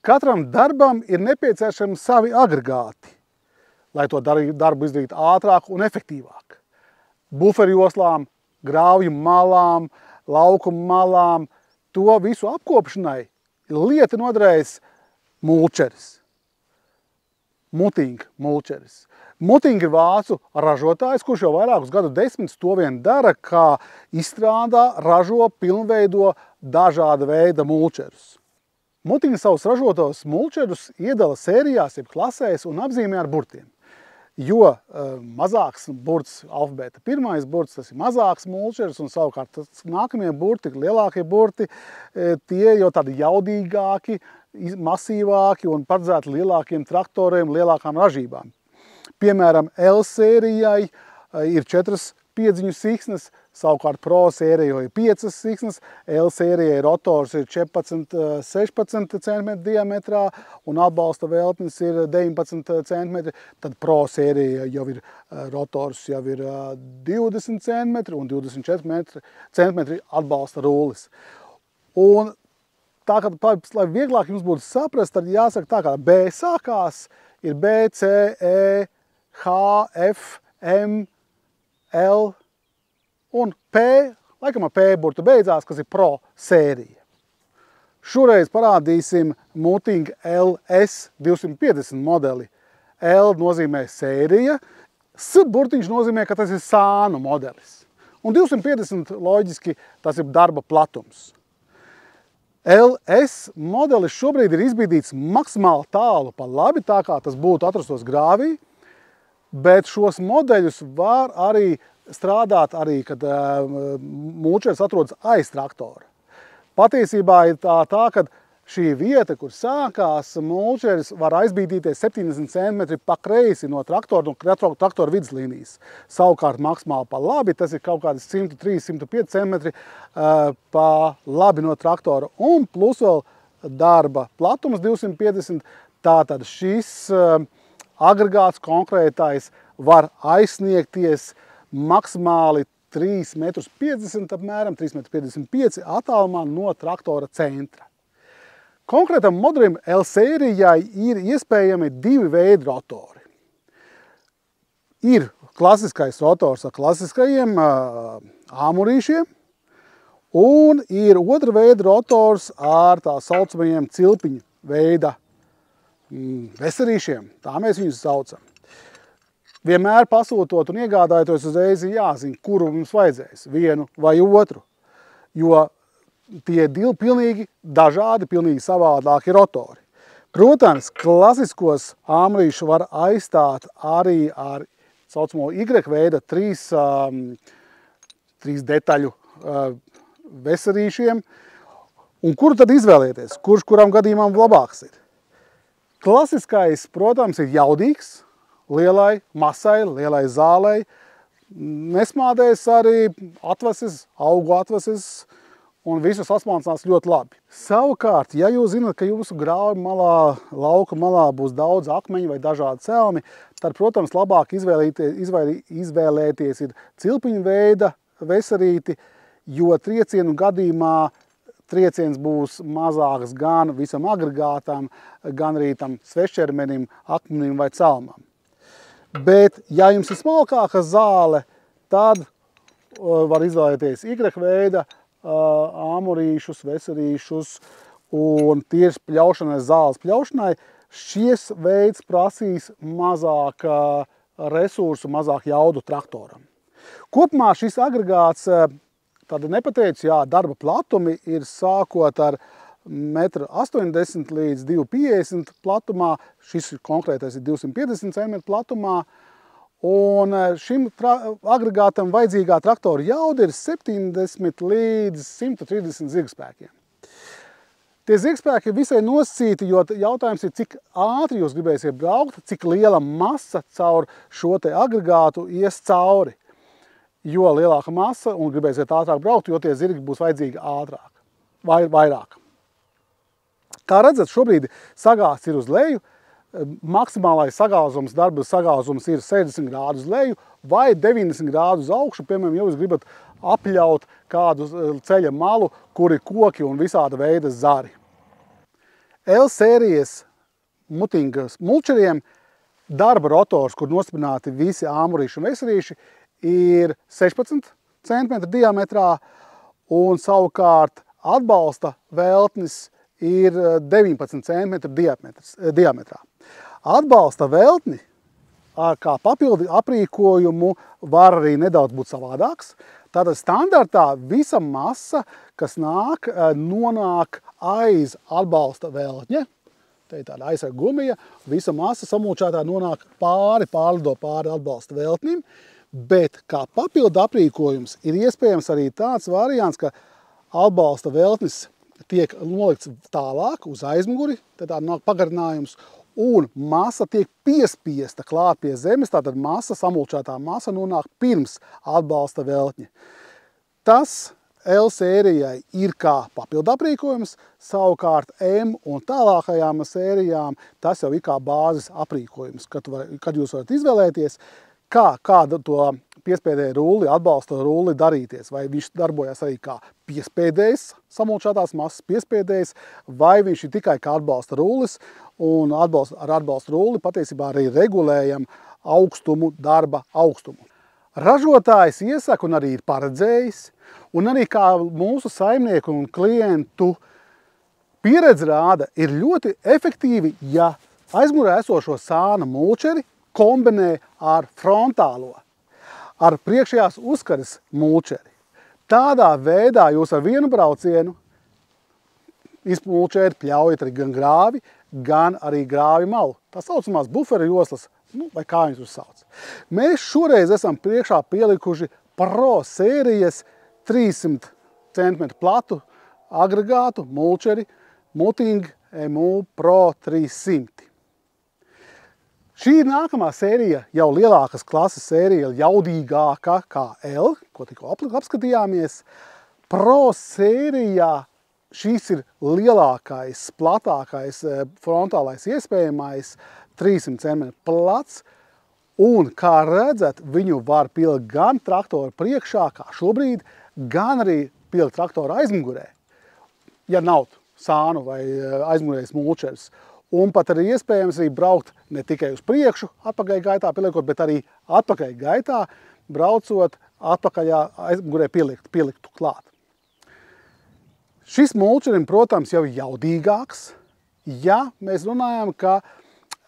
Katram darbam ir nepieciešami savi agregāti, lai to darbu izdarītu ātrāk un efektīvāk. Buferjoslām, grāvju malām, laukumu malām, to visu apkopšanai lieti noderējis mulčeris. Muting mulčeris. Muting ir vācu ražotājs, kurš jau vairākus gadu desmitus to vien dara, kā izstrādā, ražo, pilnveido dažāda veida mulčerus. Muting savus ražotos mulčerus iedala sērijās, jeb klasēs un apzīmē ar burtiem. Jo mazāks burts, alfabēta pirmais burts, tas ir mazāks mulčeris, un savukārt nākamie burti, lielākie burti, tie jau tādi jaudīgāki, masīvāki un paredzēti lielākiem traktoriem, lielākām ražībām. Piemēram, L sērijai ir 4 piedziņu siksnas, savukārt Pro sērijai ir 5 siksnas, L sērijai rotors ir 14–16 cm diametrā un atbalsta veltnis ir 19 cm, tad Pro sērijai jau ir rotors jau ir 20 cm un 24 cm atbalsta rullis. Un tā kā, lai vieglāk jums būtu saprast, tad jāsaka tā kā B sākās, ir B, C, E, H, F, M, L un P, laikam ar P burtu beidzās, kas ir Pro sērija. Šoreiz parādīsim Muting LS 250 modeli. L nozīmē sērija, S burtiņš nozīmē, ka tas ir sānu modelis. Un 250 loģiski tas ir darba platums. LS modelis šobrīd ir izbīdīts maksimāli tālu pa labi, tā kā tas būtu atrastos grāvī, bet šos modeļus var arī strādāt arī, kad mulčeris atrodas aiz traktora. Patiesībā ir tā, ka šī vieta, kur sākās mulčeris, var aizbīdīties 70 cm pa kreisi no traktora, no traktora viduslīnijas. Savukārt maksimāli pa labi, tas ir kaut kādi 103–105 cm pa labi no traktora. Un plus vēl darba platums 250, tātad šis agregāts konkrētais var aizsniegties maksimāli 3,50 m apmēram, 3,55 m attālumā no traktora centra. Konkrētam modelim L sērijai ir iespējami 2 veidi rotori. Ir klasiskais rotors ar klasiskajiem āmurīšiem, un ir otra veida rotors ar tā saucamajiem cilpiņu veida veserīšiem, tā mēs viņus saucam. Vienmēr pasūtot un iegādājoties uzreiz jāzina, kuru mums vajadzēs, vienu vai otru, jo tie ir pilnīgi dažādi, pilnīgi savādāki rotori. Protams, klasiskos āmurīšus var aizstāt arī ar saucamo Y veida 3 detaļu veserīšiem, un kuru tad izvēlēties, kurš kuram gadījumam labāks ir. Klasiskais, protams, ir jaudīgs, lielai masai, lielai zālei, nesmādēs arī atvases, augu atvases un visu sasmalcinās ļoti labi. Savukārt, ja jūs zināt, ka jūsu grāvju malā, lauka malā būs daudz akmeņu vai dažādi celmi, tad, protams, labāk izvēlēties ir cilpiņu veida veserīti, jo triecienu gadījumā trieciens būs mazāks gan visam agregātam, gan arī tam svešķermenim, akmenim vai celmam. Bet, ja jums ir smalkāka zāle, tad var izvēlēties Y veida āmurīšus, veserīšus un tieši pļaušanai, zāles pļaušanai. Šis veids prasīs mazāk resursu, mazāk jaudu traktoram. Kopumā šis agregāts, tāda nepateicu, jā, darba platumi ir sākot ar 1,80 m līdz 2,50 m platumā, šis konkrētais ir 250 cm platumā, un šim agregātam vajadzīgā traktora jauda ir 70 līdz 130 zirgspēkiem. Tie zirgspēki ir visai nosacīti, jo jautājums ir, cik ātri jūs gribēsiet braukt, cik liela masa caur šo te agregātu ies cauri. Jo lielāka masa un gribēsiet ātrāk braukt, jo tie zirgi būs vajadzīgi ātrāk, vai vairāk. Kā redzat, šobrīd sagāsts ir uz leju, maksimālais sagāzums, darba sagāzums ir 60 grādu uz leju vai 90 grādu uz augšu, piemēram, ja jūs gribat apļaut kādu ceļa malu, kur ir koki un visāda veida zari. L sērijas mutingas mulčeriem darba rotors, kur nostiprināti visi āmurīši un vesarīši, ir 16 cm diametrā, un savukārt atbalsta veltnis ir 19 cm diametrā. Atbalsta veltni kā papildi aprīkojumu var arī nedaudz būt savādāks. Tātad standartā visa masa, kas nonāk aiz atbalsta veltņa, te ir tāda aizsarga gumija, visa masa samulčētā nonāk pārlido pāri atbalsta veltnim, bet kā papildu aprīkojums ir iespējams arī tāds variants, ka atbalsta veltnis tiek nolikts tālāk uz aizmuguri, tad nāk pagarinājums, un masa tiek piespiesta klāt pie zemes, tātad samulčētā masa nonāk pirms atbalsta veltņa. Tas L sērijai ir kā papildu aprīkojums, savukārt M un tālākajām sērijām tas jau ir kā bāzes aprīkojums, kad jūs varat izvēlēties, kādu to piespiedēju rulli, atbalsta rulli darīties. Vai viņš darbojas arī kā piespiedējs, samulčētās masas piespiedējs, vai viņš ir tikai kā atbalsta rullis, un ar atbalsta rulli patiesībā arī regulējam darba augstumu. Ražotājs iesaka un arī ir paredzējis, un arī kā mūsu saimnieku un klientu pieredze rāda, ir ļoti efektīvi, ja aizmugurē esošo sāna mulčeri kombinē ar frontālo, ar priekšējās uzkaras mulčeri. Tādā veidā jūs ar vienu braucienu izmulčēt pļaujat arī gan grāvi, gan arī grāvi malu. Tā saucamās buferi joslas, vai kā viņus uzsauc. Mēs šoreiz esam priekšā pielikuši Pro sērijas 300 cm platu agregātu mulčeri Muting MU Pro 300. Šī ir nākamā sērija, jau lielākas klases sērija, jaudīgāka kā L, ko tikko apskatījāmies. Pro sērijā šīs ir lielākais, platākais, frontālais iespējamais, 300 cm plats, un, kā redzat, viņu var pielikt gan traktora priekšā, kā šobrīd, gan arī pielikt traktora aizmugurē, ja nav sānu vai aizmugurējas mulčeris. Un pat arī iespējams arī braukt ne tikai uz priekšu, atpakaļ gaitā pieliekot, bet arī atpakaļ gaitā, braucot atpakaļā aizmugurē pieliktu klāt. Šis mulčerim, protams, jau ir jaudīgāks. Ja mēs runājam, ka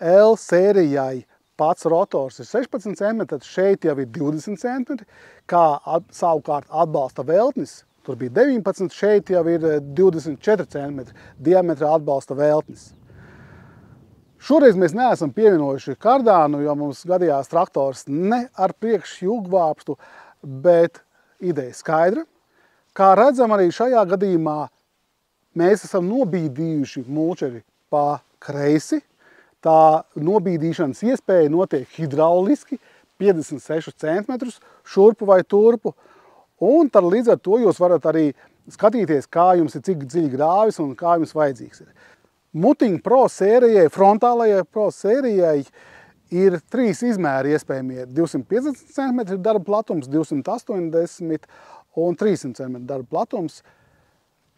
L sērijai pats rotors ir 16 cm, tad šeit jau ir 20 cm, kā savukārt atbalsta veltnis, tur bija 19, šeit jau ir 24 cm diametrā atbalsta veltnis. Šoreiz mēs neesam pievienojuši kardānu, jo mums gadījās traktors ne ar priekšjūgvāpstu, bet ideja skaidra. Kā redzam, arī šajā gadījumā mēs esam nobīdījuši mulčeri pa kreisi. Tā nobīdīšanas iespēja notiek hidrauliski, 56 cm šurpu vai turpu. Un tad līdz ar to jūs varat arī skatīties, kā jums ir cik dziļi grāvis un kā jums vajadzīgs ir. Muting Pro sērijai, frontālajai Pro sērijai ir 3 izmēri iespējamie. 250 cm darba platums, 280 un 300 cm darba platums.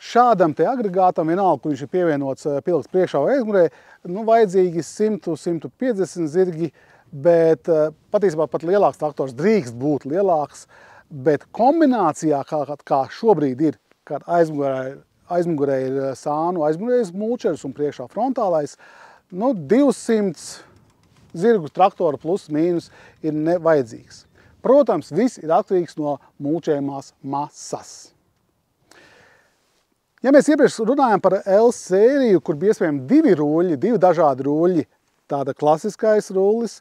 Šādam te agregātam, vienalga, kur viņš ir pievienots pieliks priekšā vai aizmugurē, vajadzīgi 100–150 zirgi, bet patiesībā pat lielāks traktors drīkst būt lielāks, bet kombinācijā, kā šobrīd ir, kad aizmugurē ir sānu aizmugurējas mulčeris un priekšā frontālais, 200 zirgu traktora plus mīnus ir nevajadzīgs. Protams, viss ir atkarīgs no mulčējumās masas. Ja mēs iepriekš runājam par L sēriju, kur bija iespējami 2 ruļļi, 2 dažādi ruļļi, tāda klasiskais rullis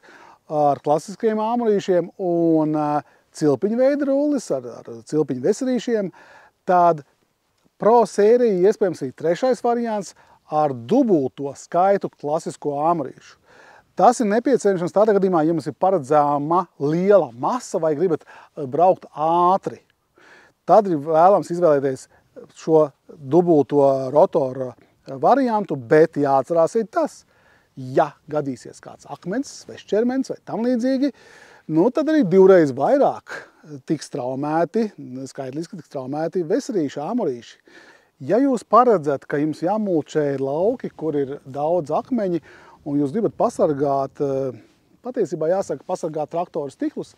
ar klasiskajiem āmurīšiem un cilpiņu veida rullis ar cilpiņu vesarīšiem, tad Pro sērija iespējams ir 3. variants ar dubulto skaitu klasisko āmurīšu. Tas ir nepieciešams tādā gadījumā, ja mums ir paredzama liela masa vai gribat braukt ātri. Tad ir vēlams izvēlēties šo dubulto rotora variantu, bet jāatcerās ir tas, ja gadīsies kāds akmens vai šķermenis vai tam līdzīgi, tad arī 2 reizes vairāk tiks traumēti, skaitliski tiks traumēti vesarīši, āmurīši. Ja jūs paredzat, ka jums jāmulčē ir lauki, kur ir daudz akmeņi, un jūs gribat pasargāt, patiesībā jāsaka pasargāt traktoru stiklus,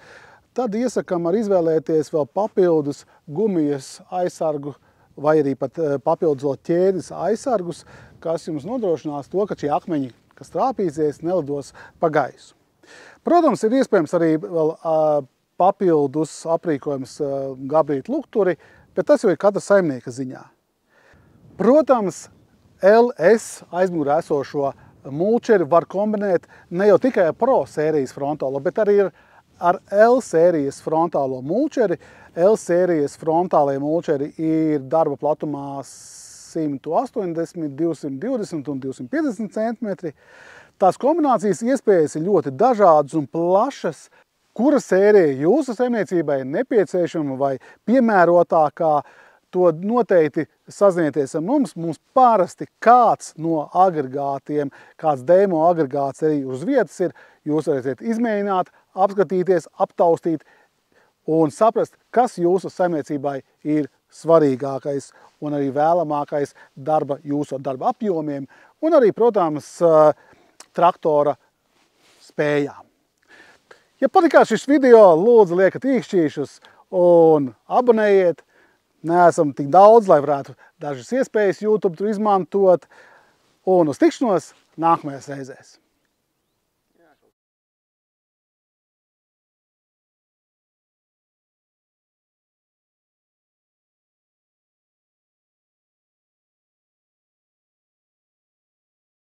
tad iesakam arī izvēlēties vēl papildus gumijas aizsargu vai arī pat papildus vēl ķēdes aizsargus, kas jums nodrošinās to, ka šie akmeņi, kas trāpīsies, nelidos pa gaisu. Protams, ir iespējams arī vēl papildus aprīkojums gabrīt lukturi, bet tas jau ir katra saimnieka ziņā. Protams, LS aizmugurē esošo mulčeri var kombinēt ne jau tikai ar Pro sērijas frontālo, bet arī ar L sērijas frontālo mulčeri. L sērijas frontālie mulčeri ir darba platumā 180, 220 un 250 cm. Tās kombinācijas iespējas ir ļoti dažādas un plašas. Kura sērija jūsu saimniecībai ir nepieciešama vai piemērotākā, to noteikti sazinieties ar mums. Mums parasti kāds no agregātiem, kāds demo agregāts arī uz vietas ir. Jūs varēsiet izmēģināt, apskatīties, aptaustīt un saprast, kas jūsu saimniecībai ir svarīgākais un arī vēlamākais jūsu darba apjomiem un arī, protams, traktora spējām. Ja patikās šis video, lūdzu liekat īkšķīšus un abonējiet. Neesam tik daudz, lai varētu dažas iespējas YouTube tur izmantot. Un uz tikšanos nākamajās reizēs.